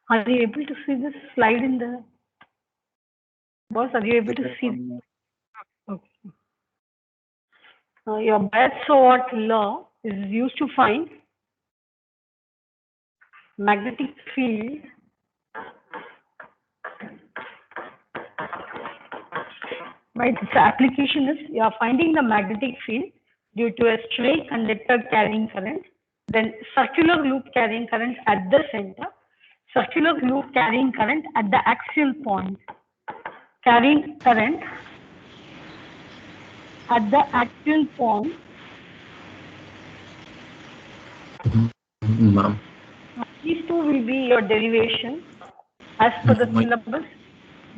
Are you able to see this slide in the boss? Are you able to Better see? one. Okay. Your Biot-Savart law is used to find magnetic field right. Its application is you are finding the magnetic field due to a straight conductor carrying current, then circular loop carrying current at the center, circular loop carrying current at the axial point, carrying current at the axial point. Ma'am. These two will be your derivation as per the My, syllabus.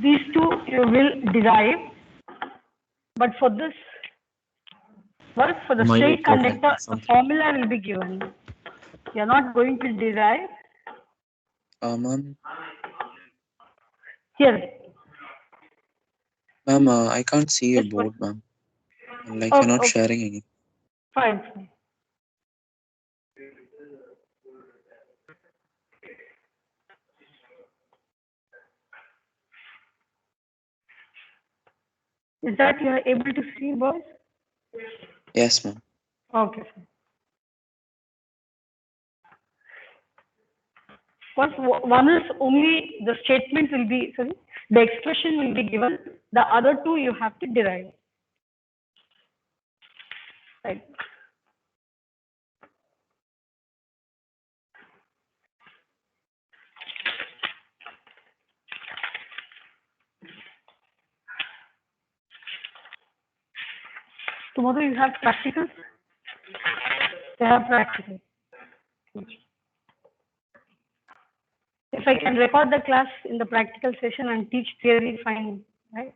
These two you will derive, but for this work for the my straight thought like conductor, the something. formula will be given. You are not going to derive Ma'am, here. ma'am, I can't see your Yes, but board, ma'am. Like you're okay, not okay, sharing any. fine, fine. Is that you are able to see, boys? Yes, ma'am. Okay, fine. First, one is only the statement will be, sorry, the expression will be given. The other two you have to derive. Right. Tomorrow you have practicals? You have practical. If I can record the class in the practical session and teach theory, fine, right?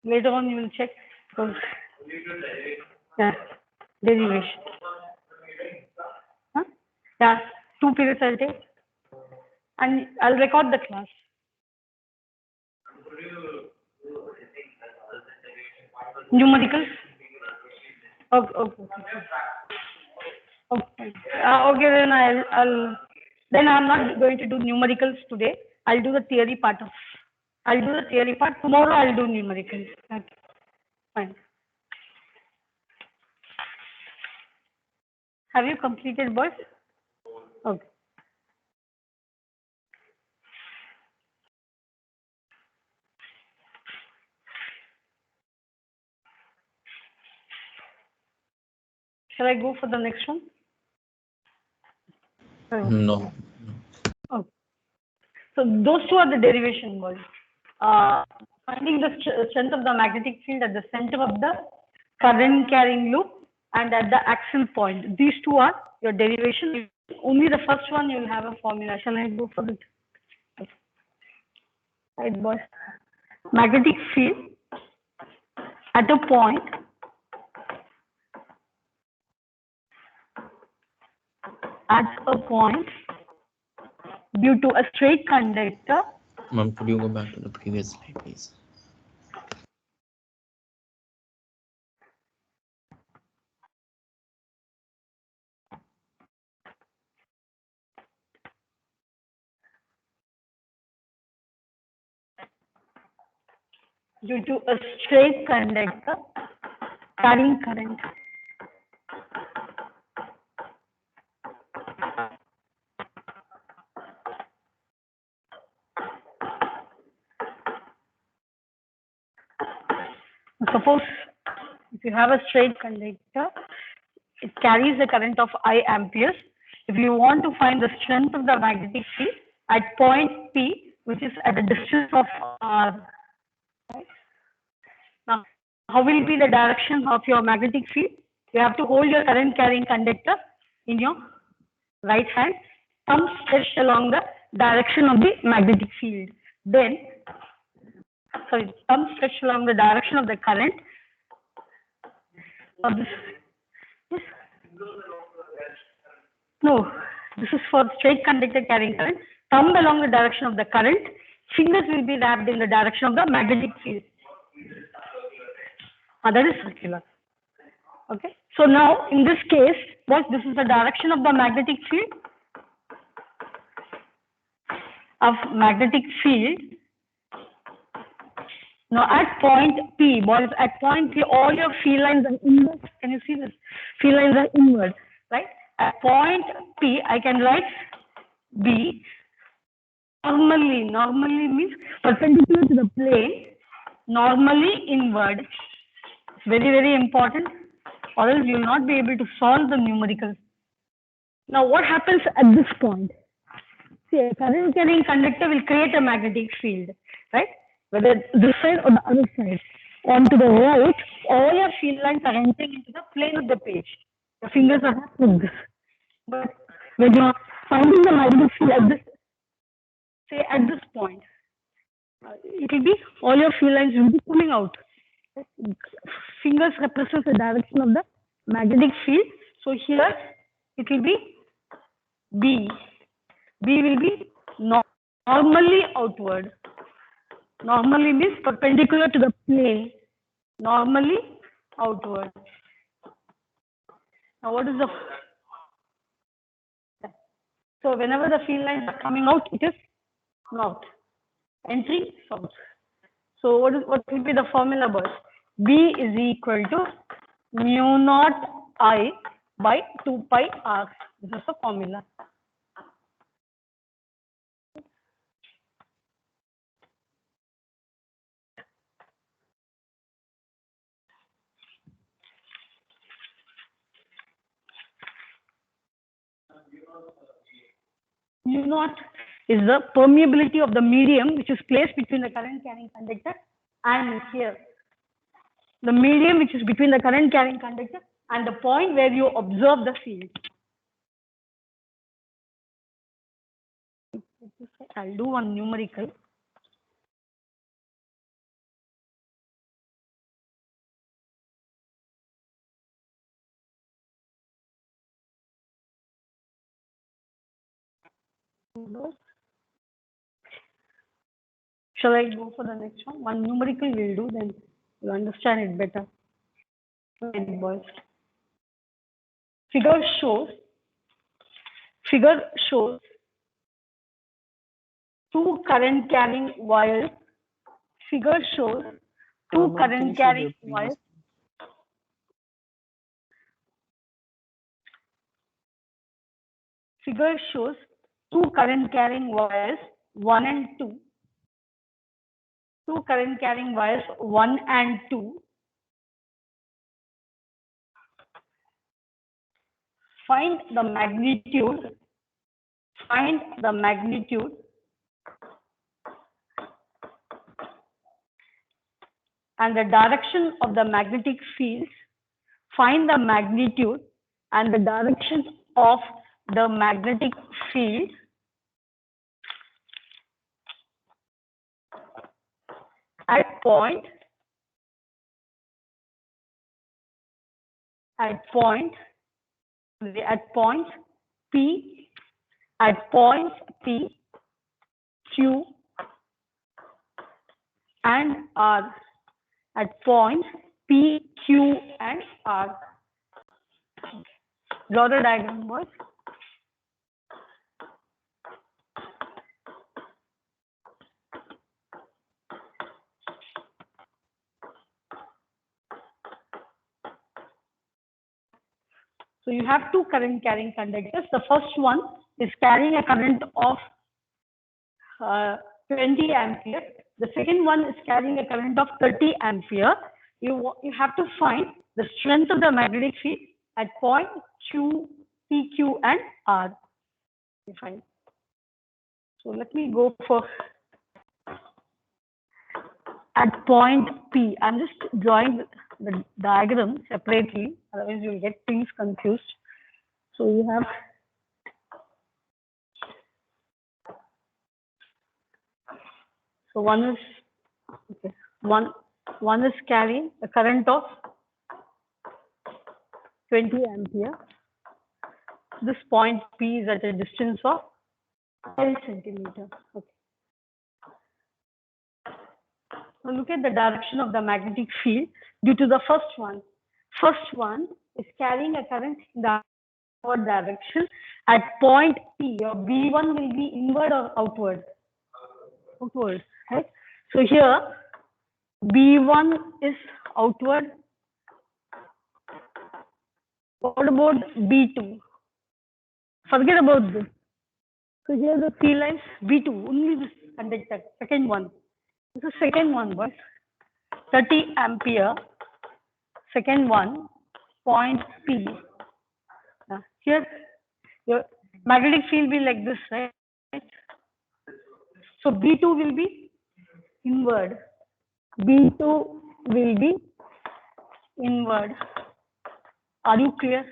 Later on you will check because yeah, derivation. Huh? Yeah, 2 periods I'll take and I'll record the class. Numericals? Okay, okay, okay. Okay, okay then then I'm not going to do numericals today. I'll do the theory part of. I'll do the theory part. Tomorrow I'll do numericals. Okay, fine. Have you completed, boys? Okay. Shall I go for the next one? No. Okay. So those two are the derivation, boys. Finding the strength of the magnetic field at the center of the current carrying loop and at the axial point. These two are your derivation. Only the first one you will have a formula. Shall I go for it? Right, boys. Magnetic field at a point due to a straight conductor. Ma'am, could you go back to the previous slide, please? Due to a straight conductor carrying current. Suppose if you have a straight conductor, it carries a current of I amperes. If you want to find the strength of the magnetic field at point P, which is at a distance of R, right? Now, how will be the direction of your magnetic field? You have to hold your current carrying conductor in your right hand, thumb stretched along the direction of the magnetic field. Then, sorry, thumb stretched along the direction of the current of this. Yes. No, this is for straight conductor carrying current. Thumb along the direction of the current. Fingers will be wrapped in the direction of the magnetic field. That is circular. Okay. So now in this case, what this is the direction of the magnetic field. of magnetic field. Now at point P, boys, at point P, all your field lines are inward. Can you see this? Field lines are inward, right? At point P, I can write B. Normally means perpendicular to the plane, normally inward. It's very, very important, or else you will not be able to solve the numerical. Now, what happens at this point? See, a current carrying conductor will create a magnetic field, right? Whether this side or the other side. On to the right, all your field lines are entering into the plane of the page. Your fingers are not like this. But when you are finding the magnetic field at this, say at this point, it will be, all your field lines will be coming out. Fingers represent the direction of the magnetic field. So here it will be B. B will be normally outward. Normally means perpendicular to the plane. Normally outward. Now what is the... So whenever the field lines are coming out, it is north. Entry south. So what will be the formula, boys? B is equal to mu naught I by 2 pi r. This is the formula. Mu naught is the permeability of the medium which is placed between the current carrying conductor and here. The medium which is between the current carrying conductor and the point where you observe the field. I'll do one numerical. Shall I go for the next one? One numerical will do, then you understand it better. Right, boys. Figure shows two current carrying wires. Figure shows two current carrying wires. Figure shows two current carrying wires 1 and 2. Two current carrying wires 1 and 2. Find the magnitude. Find the magnitude and the direction of the magnetic fields. Find the magnitude and the direction of the magnetic field at point P, at points P, Q, and R. At points P, Q, and R. Draw the diagram, boys. So you have two current carrying conductors. The first one is carrying a current of 20 ampere. The second one is carrying a current of 30 ampere. You have to find the strength of the magnetic field at point Q, P, Q, and R. Fine. So let me go for at point P. I'm just drawing the diagram separately, otherwise you'll get things confused. So you have one is carrying a current of 20 ampere. This point P is at a distance of 12 centimeters. Okay. Now look at the direction of the magnetic field due to the first one. First one is carrying a current in the outward direction. At point P, your B1 will be inward or outward? outward, right? So here B1 is outward. What about B2? Forget about this. So here the three lines B2, only this conductor, second one. This is second one, boys. 30 ampere. Second one, point P. Here, your magnetic field will be like this, right? So B2 will be inward. B2 will be inward. Are you clear?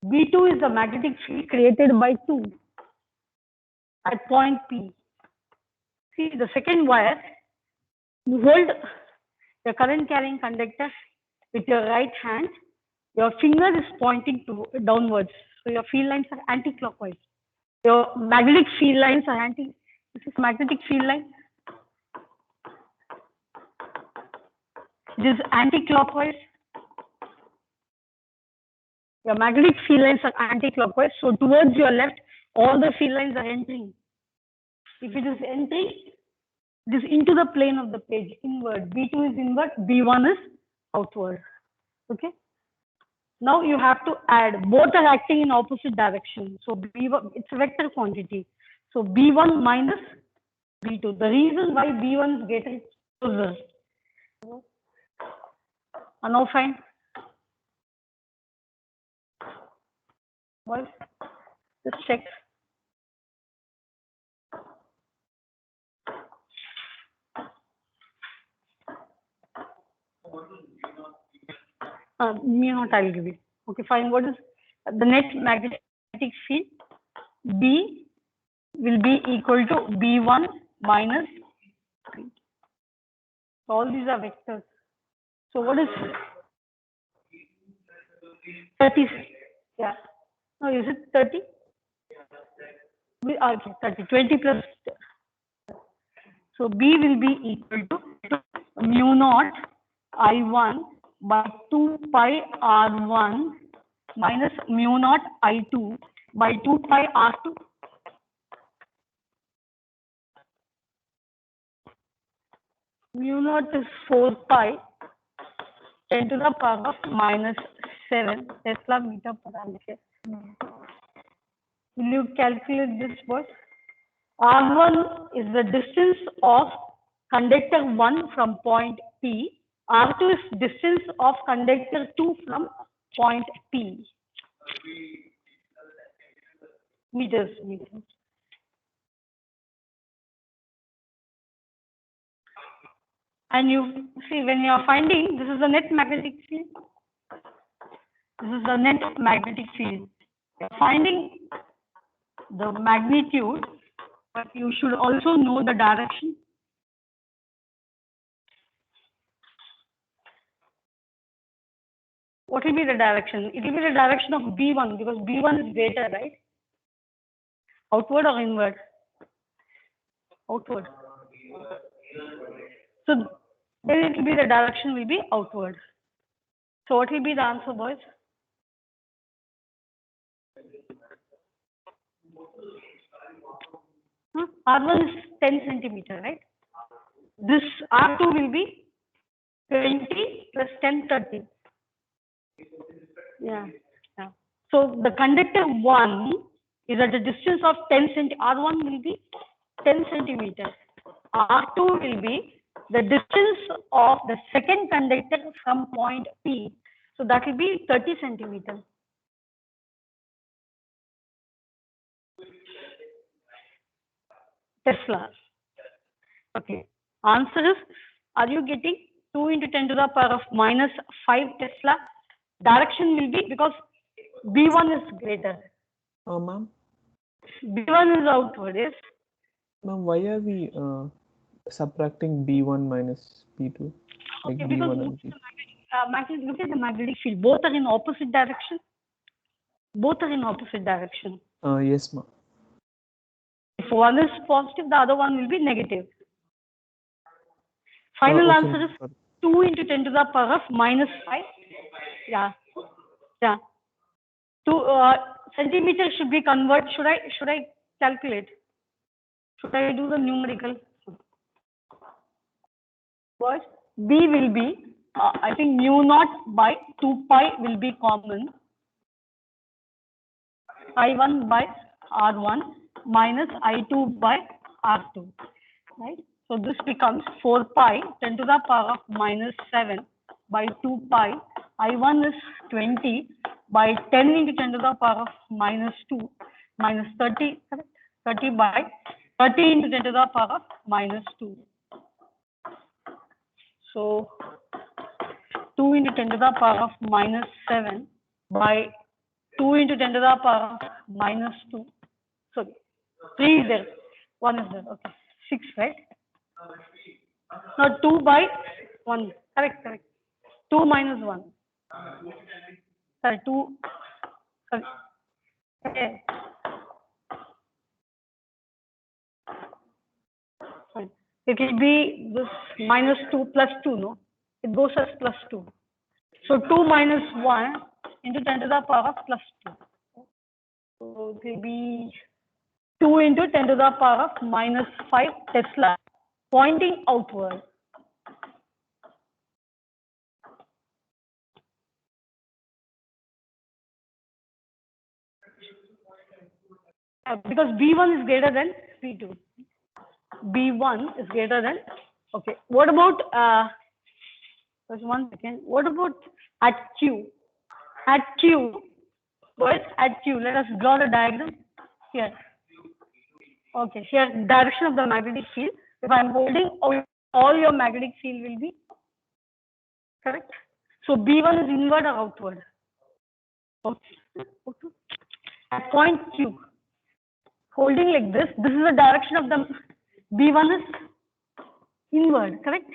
B2 is the magnetic field created by 2 at point P. See, the second wire, you hold the current carrying conductor with your right hand. Your finger is pointing to downwards. So your field lines are anti-clockwise. Your magnetic field lines are this is magnetic field line. It is anti-clockwise. Your magnetic field lines are anti-clockwise. So towards your left, all the field lines are entering. If it is entering, it is into the plane of the page, inward. B2 is inward, B1 is outward. Okay. Now you have to add, both are acting in opposite direction. So B1, it's a vector quantity. So B1 minus B2. The reason why B1 is getting closer. Now fine. Boys, just check. Me not, I'll give you. Okay, fine. What is the net magnetic field? B will be equal to B1 minus B. All these are vectors. So what is 30? Yeah. No, is it 30? Okay, 30. 20 plus. So B will be equal to mu naught I1 by 2 pi R1 minus mu naught I2 by 2 pi R2. Mu naught is 4 pi 10 to the power of minus 7 Tesla meter per ampere. Will you calculate this, boys? R1 is the distance of conductor 1 from point P. R2 is distance of conductor 2 from point P. Meters. And you see, when you are finding, this is the net magnetic field. This is the net magnetic field. You are finding the magnitude, but you should also know the direction. What will be the direction? It will be the direction of B1 because B1 is greater, right? Outward or inward? Outward. So then it will be the direction will be outward. So what will be the answer, boys? R1 is 10 centimeter, right? This R2 will be 20 plus 10, 30. Yeah. So the conductor 1 is at a distance of 10 centimeters. R1 will be 10 centimeters. R2 will be the distance of the second conductor from point P. So that will be 30 centimeters. Tesla. Okay. Answer is, are you getting 2 into 10 to the power of minus 5 Tesla? Direction will be because B1 is greater. Oh, ma'am. B1 is outward, yes? Ma'am, why are we subtracting B1 minus B2? Like Okay, because B1 and B2. look at the magnetic field. Both are in opposite direction. Both are in opposite direction. Yes, ma'am. If one is positive, the other one will be negative. Final okay, answer is 2 into 10 to the power of minus 5. Yeah. 2 centimeters should be converted. Should I calculate. Should I do the numerical? What? B will be, I think mu naught by 2 pi will be common. I1 by R1 minus I2 by R2, right? So this becomes 4 pi 10 to the power of minus 7 by 2 pi. I1 is 20 by 10 into 10 to the power of minus 2 minus 30, correct? 30 by 30 into 10 to the power of minus 2. So 2 into 10 to the power of minus 7 by 2 into 10 to the power of minus 2. Sorry, 3 is there, 1 is there, okay. 6, right? Now 2 by 1, correct, correct. 2 minus 1. Sorry, 2, sorry. Okay. Fine. It will be this minus 2 plus 2, no? It goes as plus 2. So 2 minus 1 into 10 to the power of plus 2. So it will be 2 into 10 to the power of minus 5 Tesla, pointing outward. Because B1 is greater than B2. B1 is greater than, okay. What about, just 1 second. What about at Q? At Q, what? At Q, let us draw the diagram here. Okay, here, direction of the magnetic field. If I am holding, all your magnetic field will be correct. So B1 is inward or outward? Okay. At point Q, holding like this is the direction of the B1 is inward, correct?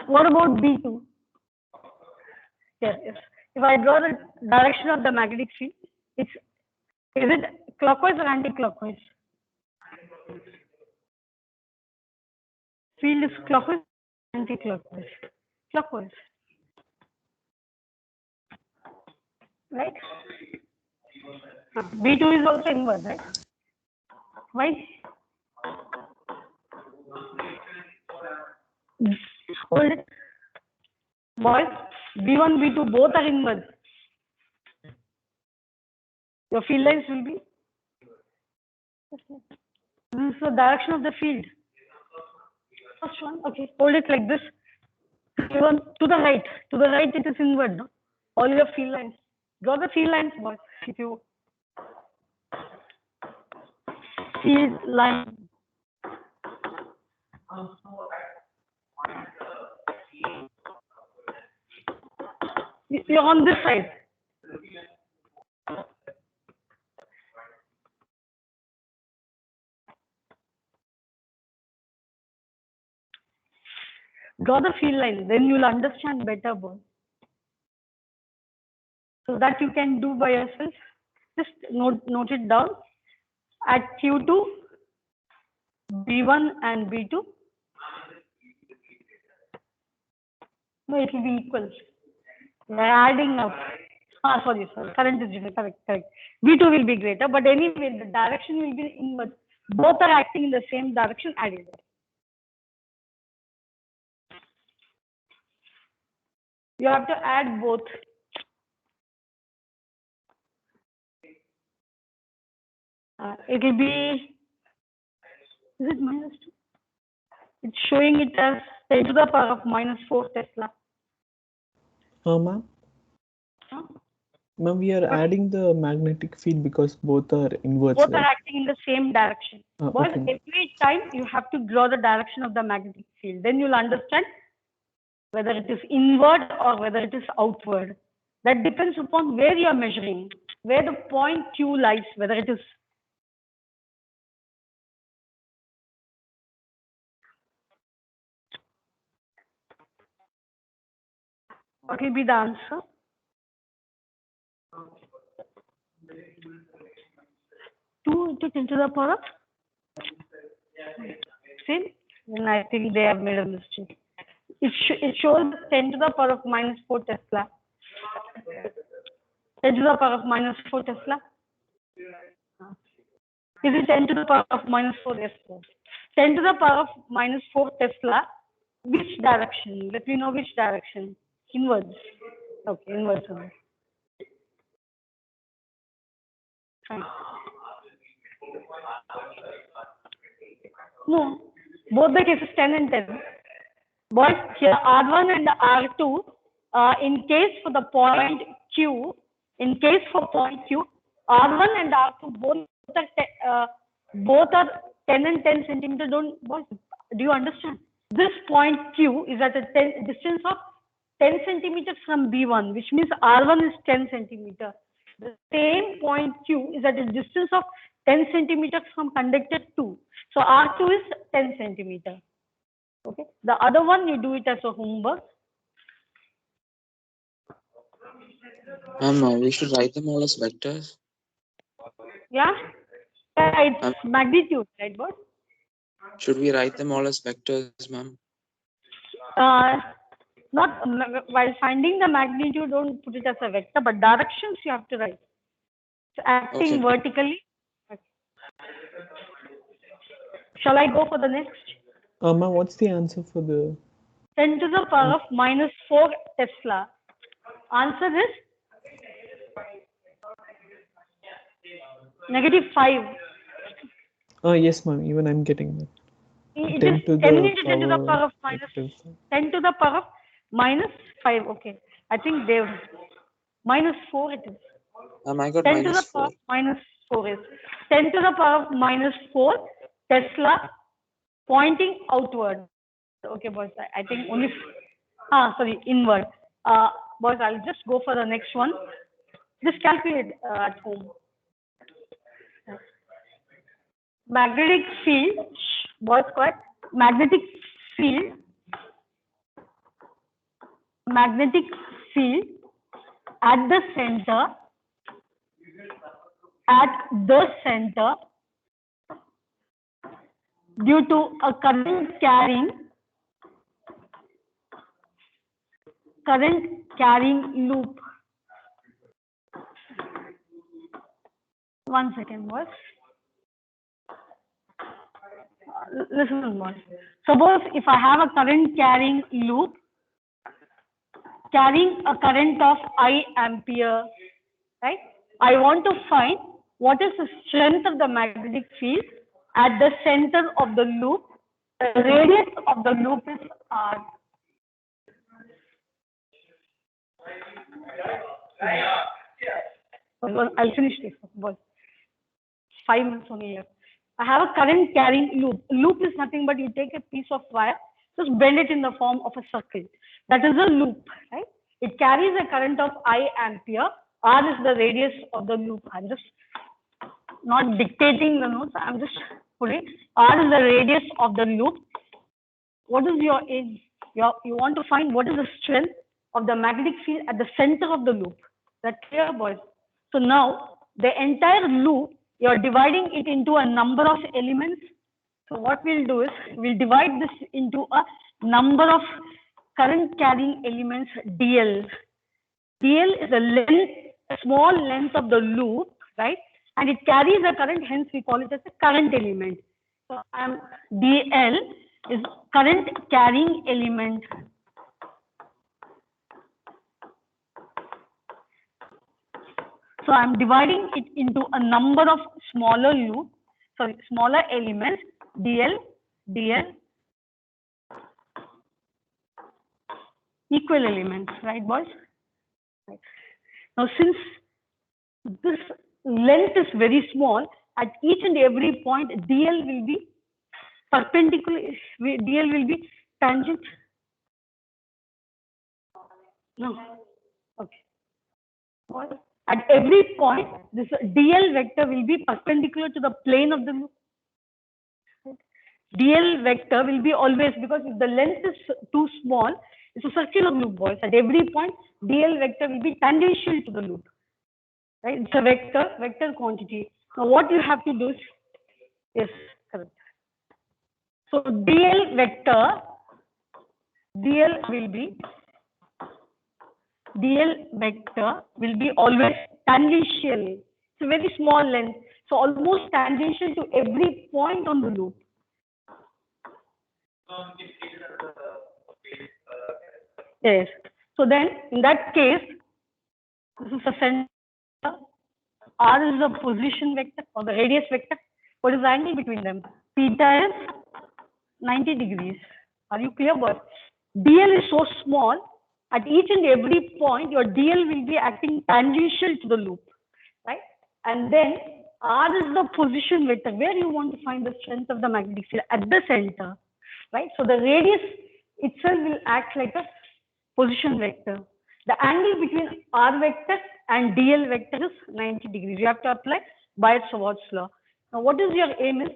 What about B2? Yes, yes. If I draw the direction of the magnetic field, is it clockwise or anti-clockwise? Field is clockwise, anti-clockwise, clockwise, right? B2 is also inward, right? Why? Hold it. Boys, B1, B2 both are inward. Your field lines will be. This is the direction of the field. First one, okay, hold it like this. Even to the right it is inward, no? All your field lines. Draw the field lines, boys. If you field line. You're on this side. Draw the field line, then you'll understand better, boy. So that you can do by yourself. Just note it down. At Q2, B1 and B2. No, it will be equal. We're adding up. Sorry. Current is different. Correct. B2 will be greater, but anyway, the direction will be inward. Both are acting in the same direction. Added. You have to add both. It will be. Is it minus 2? It's showing it as 10 to the power of minus 4 Tesla. Ma'am? Huh? Ma'am, we are adding the magnetic field because both are inwards. Both right? are acting in the same direction. But Okay. every time you have to draw the direction of the magnetic field. Then you'll understand whether it is inward or whether it is outward. That depends upon where you are measuring, where the point Q lies, whether it is. What will be the answer? Two into 10 to the power of? See? Then I think they have made a mistake. It shows 10 to the power of minus 4 Tesla. 10 to the power of minus 4 Tesla. Is it 10 to the power of minus 4? Yes, sir. 10 to the power of minus 4 Tesla. Which direction? Let me know which direction. Inwards. Okay, inwards only. Fine. No, both the cases 10 and 10. But here R1 and R2, in case for the point Q, in case for point Q, R1 and R2 both are 10 and 10 centimeter. Do you understand? This point Q is at a distance of 10 centimeters from B1, which means R1 is 10 centimeter. The same point Q is at a distance of 10 centimeters from conductor 2. So R2 is 10 centimeter. Okay. The other one, you do it as a homework. We should write them all as vectors. Yeah. It's magnitude, right, boss? Should we write them all as vectors, ma'am? Not while finding the magnitude, don't put it as a vector, but directions you have to write. So acting vertically. Okay. Shall I go for the next? Ma'am, what's the answer for the 10 to the power of minus 4 Tesla? Answer is -5. yes, ma'am. Even I'm getting that. It 10 is to 10 the into 10 to the power of minus negative. 10 to the power of minus 5. Okay. I think they minus 4 it is. I got 10 to the minus power 4. of minus 4 is 10 to the power of minus 4 Tesla pointing outward. Okay, boys. I think only sorry, inward. Boys, I'll just go for the next one. Just calculate at home. Magnetic field, boys, quiet. Magnetic field at the center due to a current carrying loop. 1 second, boys. Listen, boys. Suppose if I have a current carrying loop carrying a current of I ampere, right? I want to find what is the strength of the magnetic field at the center of the loop. The radius of the loop is R. I'll finish this, boys. 5 minutes only left. I have a current carrying loop. Loop is nothing but you take a piece of wire, just bend it in the form of a circle. That is a loop, right? It carries a current of I ampere. R is the radius of the loop. I'm just not dictating the notes. I'm just putting R is the radius of the loop. What is your aim? You want to find what is the strength of the magnetic field at the center of the loop. That's clear, boys. So now the entire loop, you're dividing it into a number of elements. So what we'll do is we'll divide this into a number of current carrying elements dl. dl is the length, a small length of the loop, right? And it carries a current, hence we call it as a current element. So dl is current carrying element. So I'm dividing it into a number of smaller elements, dl, equal elements, right, boys? Right. Now, since this length is very small, at each and every point, dl will be perpendicular, dl will be tangent. No. Okay. What? At every point, this dl vector will be perpendicular to the plane of the loop. dl vector will be always, because if the length is too small, it's a circular loop, boys. At every point, dl vector will be tangential to the loop. Right? It's a vector quantity. Now, what you have to do is, yes, correct. So, dl vector will be always tangential It's a very small length. So almost tangential to every point on the loop. Yes. So then, in that case, this is the center. R is the position vector or the radius vector. What is the angle between them? Theta is 90 degrees. Are you clear, boys? DL is so small. At each and every point, your DL will be acting tangential to the loop, right? And then R is the position vector, where you want to find the strength of the magnetic field at the center, right? So the radius itself will act like a position vector. The angle between R vector and DL vector is 90 degrees. You have to apply Biot-Savart's law. Now, what is your aim is,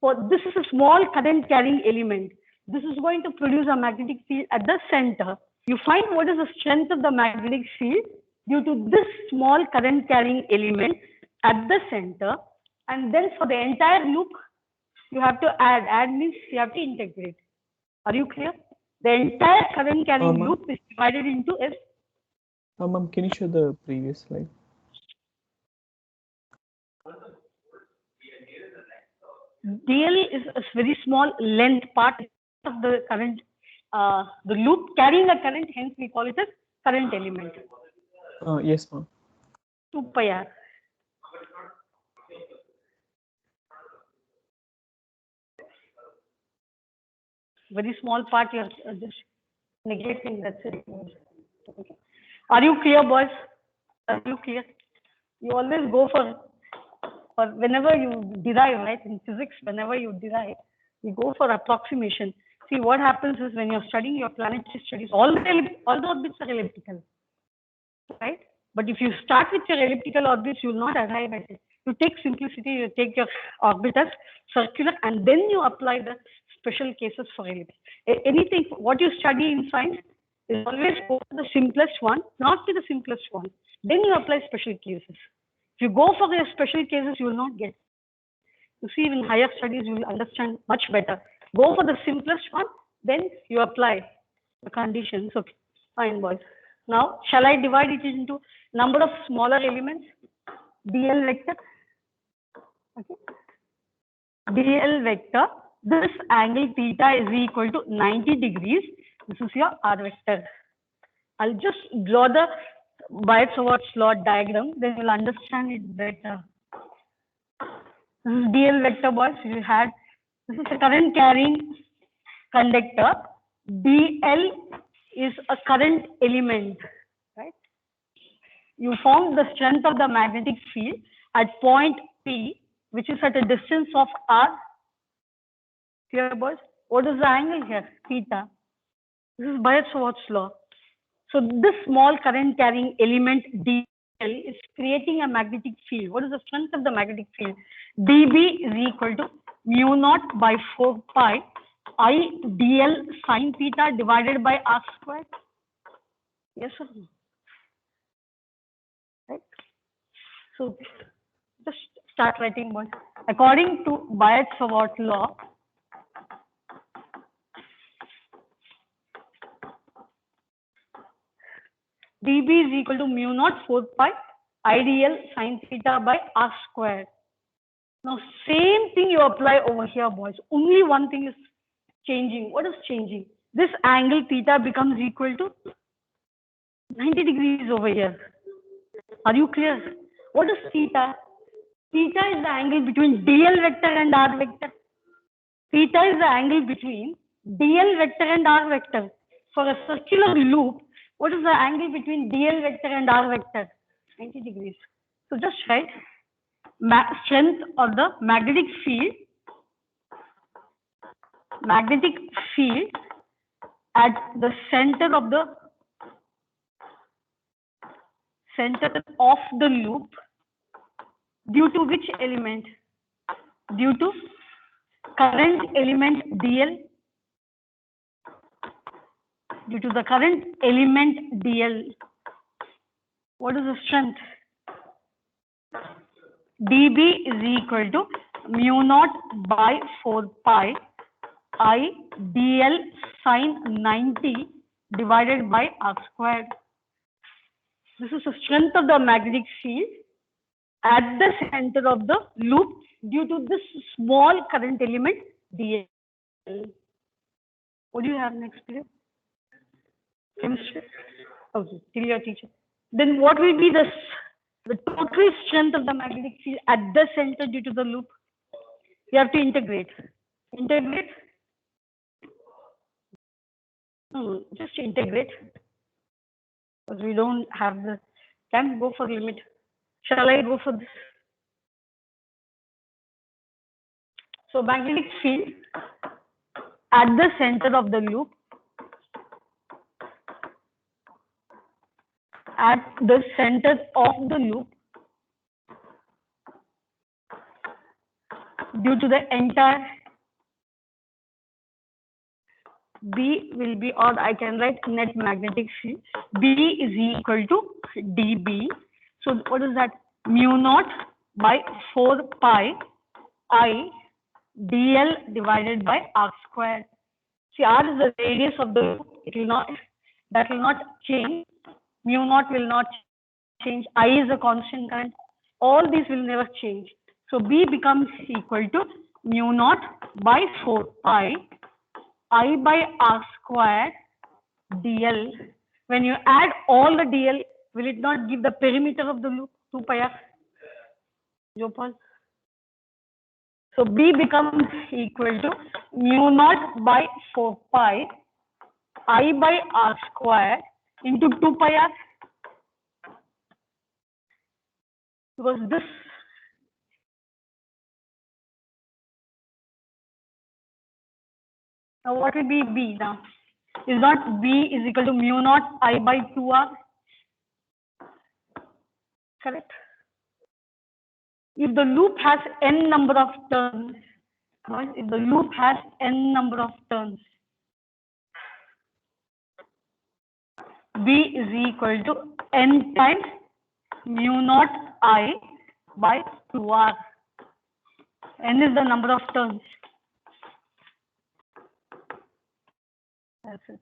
for this is a small current carrying element. This is going to produce a magnetic field at the center. You find what is the strength of the magnetic field due to this small current carrying element at the center. And then for the entire loop, you have to add. Add means you have to integrate. Are you clear? The entire current carrying loop is divided into S. Ma'am, can you show the previous slide? DL is a very small length part of the current, the loop carrying a current, hence we call it as current element. Yes, ma'am. 2 pi R. Very small part you are just neglecting, that's it. Okay. Are you clear, boys? Are you clear? You always go for whenever you derive, right? In physics, whenever you derive, you go for approximation. See, what happens is when you're studying your planetary studies, all the orbits are elliptical, right? But if you start with your elliptical orbits, you will not arrive at it. You take simplicity, you take your orbit as circular, and then you apply the special cases for ellipse. Anything, what you study in science is always go for the simplest one, not to the simplest one. Then you apply special cases. If you go for the special cases, you will not get. You see, in higher studies, you will understand much better. Go for the simplest one, then you apply the conditions. Okay, fine, boys. Now, shall I divide it into number of smaller elements? DL vector. Okay. DL vector. This angle theta is equal to 90 degrees. This is your R vector. I'll just draw the Biot-Savart's law diagram, then you'll understand it better. This is DL vector, boys. You had, this is a current carrying conductor. DL is a current element, right? You found the strength of the magnetic field at point P, which is at a distance of R. Here, boys, what is the angle here? Theta. This is Biot-Savart's law. So this small current carrying element DL is creating a magnetic field. What is the strength of the magnetic field? dB is equal to mu naught by 4 pi I dl sine theta divided by r squared. Yes or no? Right. So just start writing one. According to Biot-Savart law, dB is equal to mu naught 4 pi IDL sine theta by r squared. Now, same thing you apply over here, boys. Only one thing is changing. What is changing? This angle theta becomes equal to 90 degrees over here. Are you clear? What is theta? Theta is the angle between DL vector and R vector. Theta is the angle between DL vector and R vector. For a circular loop, what is the angle between DL vector and R vector? 90 degrees. So just write strength of the magnetic field at the center of the loop due to which element? Due to current element DL. Due to the current element DL. What is the strength? dB is equal to mu naught by 4 pi I dl sine 90 divided by r squared. This is the strength of the magnetic field at the center of the loop due to this small current element dl. What do you have next period? Chemistry? Okay, till your teacher. Then what will be the total strength of the magnetic field at the center due to the loop? You have to integrate. Integrate? No, just integrate. Because we don't have the, can go for limit. Shall I go for this? So magnetic field at the center of the loop, at the center of the loop, due to the entire B will be, or I can write net magnetic field. B is equal to dB. So what is that? Mu naught by 4 pi I dl divided by r squared. See, r is the radius of the loop. It will not, that will not change. Mu naught will not change. I is a constant current. All these will never change. So B becomes equal to mu naught by 4 pi I by r squared dl. When you add all the dl, will it not give the perimeter of the loop 2 pi r? Jopal? So B becomes equal to mu naught by 4 pi I by r squared into 2 pi r. Because this, now what will be B now? Is not B is equal to mu naught I by 2r? Correct? If the loop has n number of turns, right? If the loop has n number of turns, B is equal to n times mu naught I by 2r. N is the number of turns. That's it.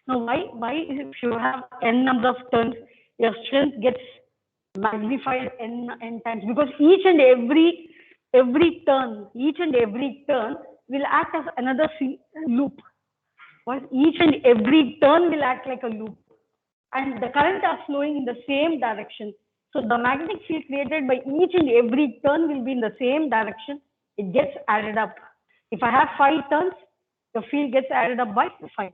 Now, why if you have n number of turns, your strength gets magnified n times? Because each and every turn will act as another loop. Right? Each and every turn will act like a loop, and the current are flowing in the same direction. So the magnetic field created by each and every turn will be in the same direction. It gets added up. If I have 5 turns, the field gets added up by 5.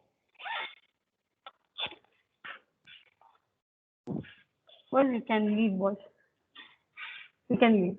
Well, you can leave, boys. You can leave.